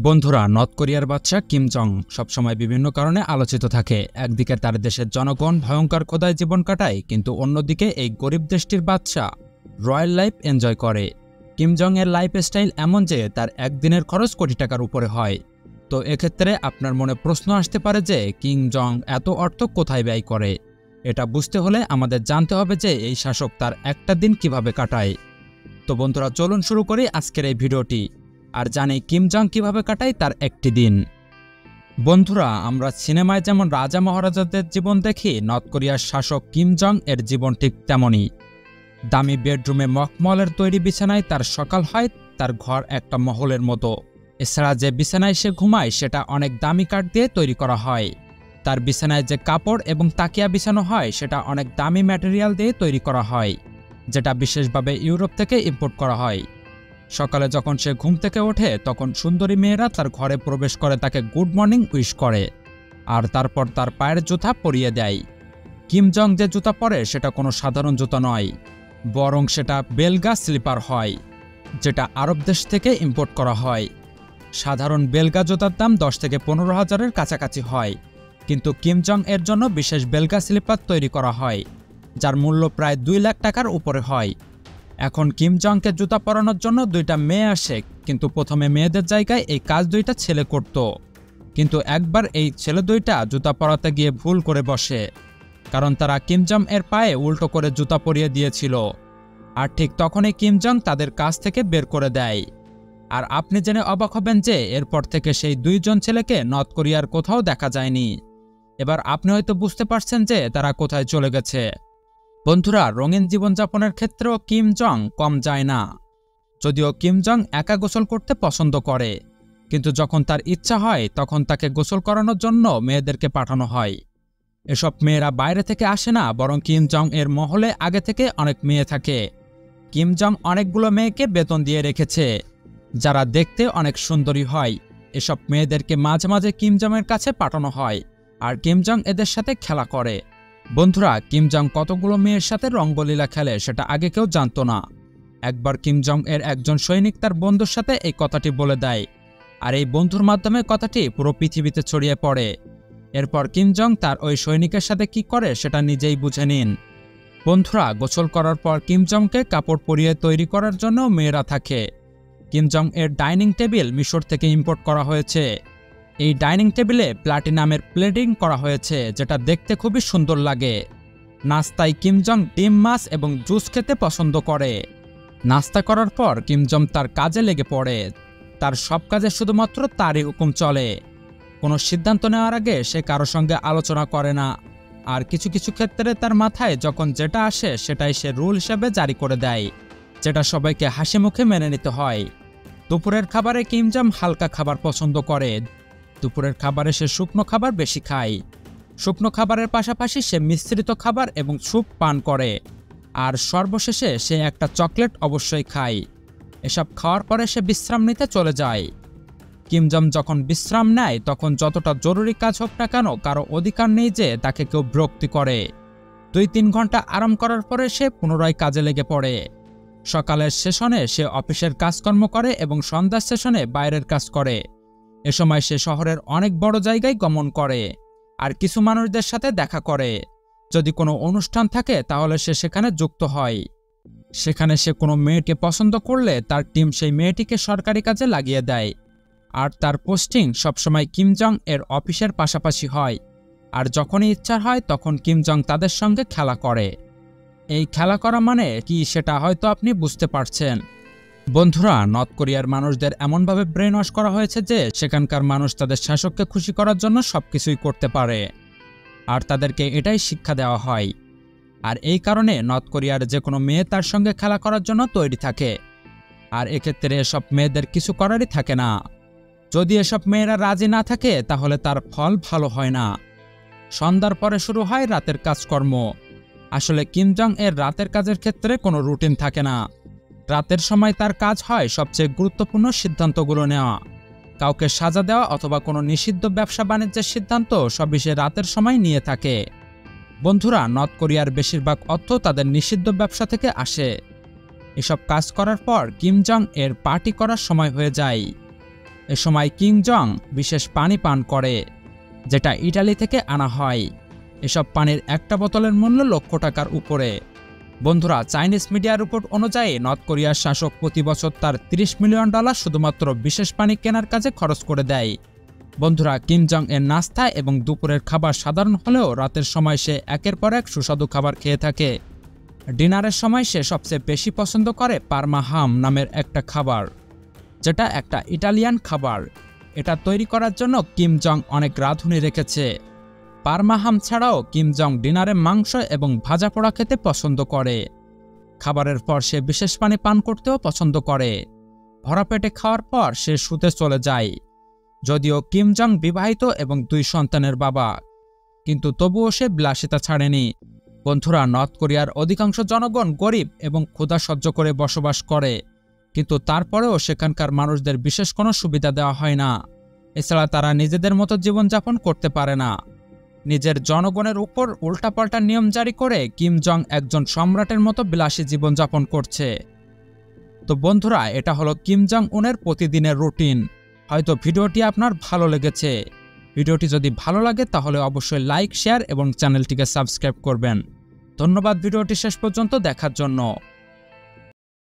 বন্ধুরা, নর্থ কোরিয়ার বাদশা Kim Jong সবসময় বিভিন্ন কারণে আলোচিত থাকে। একদিকে তার দেশের জনগণ ভয়ঙ্কর খোদায় জীবন কাটায়, কিন্তু অন্যদিকে এই গরিব দেশটির বাদশা রয়্যাল লাইফ এনজয় করে। কিম জং এর লাইফস্টাইল এমন যে তার একদিনের খরচ কোটি টাকার উপরে হয়। তো এক্ষেত্রে আপনার মনে প্রশ্ন আসতে পারে যে কিম জং এত অর্থ কোথায় ব্যয় করে। এটা বুঝতে হলে আমাদের জানতে হবে যে এই শাসক তার একটা দিন কিভাবে কাটায়। তো বন্ধুরা, চলুন শুরু করি আজকের এই ভিডিওটি আর জানি কিম জং কিভাবে কাটায় তার একটি দিন। বন্ধুরা, আমরা সিনেমায় যেমন রাজা মহারাজাদের জীবন দেখি, নর্থ কোরিয়ার শাসক কিম জং এর জীবন ঠিক তেমনই। দামি বেডরুমে মখমলের তৈরি বিছানায় তার সকাল হয়, তার ঘর একটা মহলের মতো। এছাড়া যে বিছানায় সে ঘুমায় সেটা অনেক দামি কাঠ দিয়ে তৈরি করা হয়। তার বিছানায় যে কাপড় এবং তাকিয়া বিছানো হয় সেটা অনেক দামি ম্যাটেরিয়াল দিয়ে তৈরি করা হয়, যেটা বিশেষভাবে ইউরোপ থেকে ইম্পোর্ট করা হয়। সকালে যখন সে ঘুম থেকে ওঠে তখন সুন্দরী মেয়েরা তার ঘরে প্রবেশ করে তাকে গুড মর্নিং উইশ করে, আর তারপর তার পায়ের জুতা পরিয়ে দেয়। কিম জং যে জুতা পরে সেটা কোনো সাধারণ জুতা নয়, বরং সেটা বেলগা স্লিপার হয়, যেটা আরব দেশ থেকে ইম্পোর্ট করা হয়। সাধারণ বেলগা জুতার দাম 10 থেকে 15,000-এর কাছাকাছি হয়, কিন্তু কিম জং এর জন্য বিশেষ বেলগা স্লিপার তৈরি করা হয়, যার মূল্য প্রায় 2 লাখ টাকার উপরে হয়। এখন কিম জংকে জুতা পরানোর জন্য 2টা মেয়ে আসে, কিন্তু প্রথমে মেয়েদের জায়গায় এই কাজ 2টা ছেলে করত। কিন্তু একবার এই ছেলে 2টা জুতা পরাতে গিয়ে ভুল করে বসে, কারণ তারা কিম জং এর পায়ে উল্টো করে জুতা পরিয়ে দিয়েছিল। আর ঠিক তখনই কিম জং তাদের কাছ থেকে বের করে দেয়। আর আপনি জেনে অবাক হবেন যে এরপর থেকে সেই 2জন ছেলেকে নর্থ কোরিয়ার কোথাও দেখা যায়নি। এবার আপনি হয়তো বুঝতে পারছেন যে তারা কোথায় চলে গেছে। বন্ধুরা, রঙিন জীবনযাপনের ক্ষেত্রেও কিম জং কম যায় না। যদিও কিম জং একা গোসল করতে পছন্দ করে, কিন্তু যখন তার ইচ্ছা হয় তখন তাকে গোসল করানোর জন্য মেয়েদেরকে পাঠানো হয়। এসব মেয়েরা বাইরে থেকে আসে না, বরং কিম জং এর মহলে আগে থেকে অনেক মেয়ে থাকে। কিম জং অনেকগুলো মেয়েকে বেতন দিয়ে রেখেছে, যারা দেখতে অনেক সুন্দরী হয়। এসব মেয়েদেরকে মাঝে মাঝে কিম জং এর কাছে পাঠানো হয়, আর কিম জং এদের সাথে খেলা করে। বন্ধুরা, কিম জং কতগুলো মেয়ের সাথে রঙ্গলীলা খেলে সেটা আগে কেউ জানতো না। একবার কিম জং এর একজন সৈনিক তার বন্ধুর সাথে এই কথাটি বলে দেয়, আর এই বন্ধুর মাধ্যমে কথাটি পুরো পৃথিবীতে ছড়িয়ে পড়ে। এরপর কিম জং তার ওই সৈনিকের সাথে কি করে সেটা নিজেই বুঝে নিন। বন্ধুরা, গোসল করার পর কিম জংকে কাপড় পরিয়ে তৈরি করার জন্য মেয়েরা থাকে। কিম জং এর ডাইনিং টেবিল মিশর থেকে ইম্পোর্ট করা হয়েছে। এই ডাইনিং টেবিলে প্লাটিনামের প্লেটিং করা হয়েছে, যেটা দেখতে খুবই সুন্দর লাগে। নাস্তায় কিম জং ডিম, মাছ এবং জুস খেতে পছন্দ করে। নাস্তা করার পর কিম জং তার কাজে লেগে পড়ে। তার সব কাজে শুধুমাত্র তারই হুকুম চলে। কোনো সিদ্ধান্ত নেওয়ার আগে সে কারো সঙ্গে আলোচনা করে না, আর কিছু কিছু ক্ষেত্রে তার মাথায় যখন যেটা আসে সেটাই সে রুল হিসেবে জারি করে দেয়, যেটা সবাইকে হাসি মুখে মেনে নিতে হয়। দুপুরের খাবারে কিম জং হালকা খাবার পছন্দ করে। দুপুরের খাবারে সে শুকনো খাবার বেশি খায়। শুকনো খাবারের পাশাপাশি সে মিশ্রিত খাবার এবং স্যুপ পান করে, আর সর্বশেষে সে একটা চকলেট অবশ্যই খায়। এসব খাওয়ার পরে সে বিশ্রাম নিতে চলে যায়। কিম জং যখন বিশ্রাম নেয় তখন যতটা জরুরি কাজ হোক না কেন, কারো অধিকার নেই যে তাকে কেউ বিরক্তি করে। 2-3 ঘন্টা আরাম করার পরে সে পুনরায় কাজে লেগে পড়ে। সকালের সেশনে সে অফিসের কাজকর্ম করে এবং সন্ধ্যার সেশনে বাইরের কাজ করে। এ সময় সে শহরের অনেক বড় জায়গায় গমন করে, আর কিছু মানুষদের সাথে দেখা করে। যদি কোনো অনুষ্ঠান থাকে তাহলে সে সেখানে যুক্ত হয়। সেখানে সে কোনো মেয়েকে পছন্দ করলে তার টিম সেই মেয়েটিকে সরকারি কাজে লাগিয়ে দেয়, আর তার পোস্টিং সবসময় কিম জং এর অফিসের পাশাপাশি হয়। আর যখনই ইচ্ছা হয় তখন কিম জং তাদের সঙ্গে খেলা করে। এই খেলা করা মানে কি সেটা হয়তো আপনি বুঝতে পারছেন। বন্ধুরা, নর্থ কোরিয়ার মানুষদের এমনভাবে ব্রেন ওয়াশ করা হয়েছে যে সেখানকার মানুষ তাদের শাসককে খুশি করার জন্য সবকিছুই করতে পারে, আর তাদেরকে এটাই শিক্ষা দেওয়া হয়। আর এই কারণে নর্থ কোরিয়ার যে কোনো মেয়ে তার সঙ্গে খেলা করার জন্য তৈরি থাকে, আর এক্ষেত্রে এসব মেয়েদের কিছু করারই থাকে না। যদি এসব মেয়েরা রাজি না থাকে তাহলে তার ফল ভালো হয় না। সন্ধ্যার পরে শুরু হয় রাতের কাজকর্ম। আসলে কিম জং এর রাতের কাজের ক্ষেত্রে কোনো রুটিন থাকে না। রাতের সময় তার কাজ হয় সবচেয়ে গুরুত্বপূর্ণ সিদ্ধান্তগুলো নেওয়া। কাউকে সাজা দেওয়া অথবা কোনো নিষিদ্ধ ব্যবসা বাণিজ্যের সিদ্ধান্ত সবই সে রাতের সময় নিয়ে থাকে। বন্ধুরা, নর্থ কোরিয়ার বেশিরভাগ অর্থ তাদের নিষিদ্ধ ব্যবসা থেকে আসে। এসব কাজ করার পর কিম জং এর পার্টি করার সময় হয়ে যায়। এ সময় কিম জং বিশেষ পানি পান করে, যেটা ইটালি থেকে আনা হয়। এসব পানির একটা বোতলের মূল্য লক্ষ টাকার উপরে। বন্ধুরা, চাইনিজ মিডিয়ার রিপোর্ট অনুযায়ী নর্থ কোরিয়ার শাসক প্রতি বছর তার $30 মিলিয়ন শুধুমাত্র বিশেষ পানি কেনার কাজে খরচ করে দেয়। বন্ধুরা, কিম জং এর নাস্তা এবং দুপুরের খাবার সাধারণ হলেও রাতের সময় সে একের পর এক সুস্বাদু খাবার খেয়ে থাকে। ডিনারের সময় সে সবচেয়ে বেশি পছন্দ করে পারমা হাম নামের একটা খাবার, যেটা একটা ইটালিয়ান খাবার। এটা তৈরি করার জন্য কিম জং অনেক রাঁধুনি রেখেছে। পারমা হাম ছাড়াও কিম জং ডিনারে মাংস এবং ভাজা পোড়া খেতে পছন্দ করে। খাবারের পর সে বিশেষ পানি পান করতেও পছন্দ করে। ভরা পেটে খাওয়ার পর সে শুতে চলে যায়। যদিও কিম জং বিবাহিত এবং 2 সন্তানের বাবা, কিন্তু তবুও সে বিলাসিতা ছাড়েনি। বন্ধুরা, নর্থ কোরিয়ার অধিকাংশ জনগণ গরিব এবং ক্ষুধা সহ্য করে বসবাস করে, কিন্তু তারপরেও সেখানকার মানুষদের বিশেষ কোনো সুবিধা দেওয়া হয় না। এছাড়া তারা নিজেদের মতো জীবনযাপন করতে পারে না। নিজের জনগণের উপর উল্টাপাল্টা নিয়ম জারি করে কিম জং একজন সম্রাটের মতো বিলাসী জীবনযাপন করছে। তো বন্ধুরা, এটা হলো কিম জং উনের প্রতিদিনের রুটিন। হয়তো ভিডিওটি আপনার ভালো লেগেছে। ভিডিওটি যদি ভালো লাগে তাহলে অবশ্যই লাইক, শেয়ার এবং চ্যানেলটিকে সাবস্ক্রাইব করবেন। ধন্যবাদ ভিডিওটি শেষ পর্যন্ত দেখার জন্য।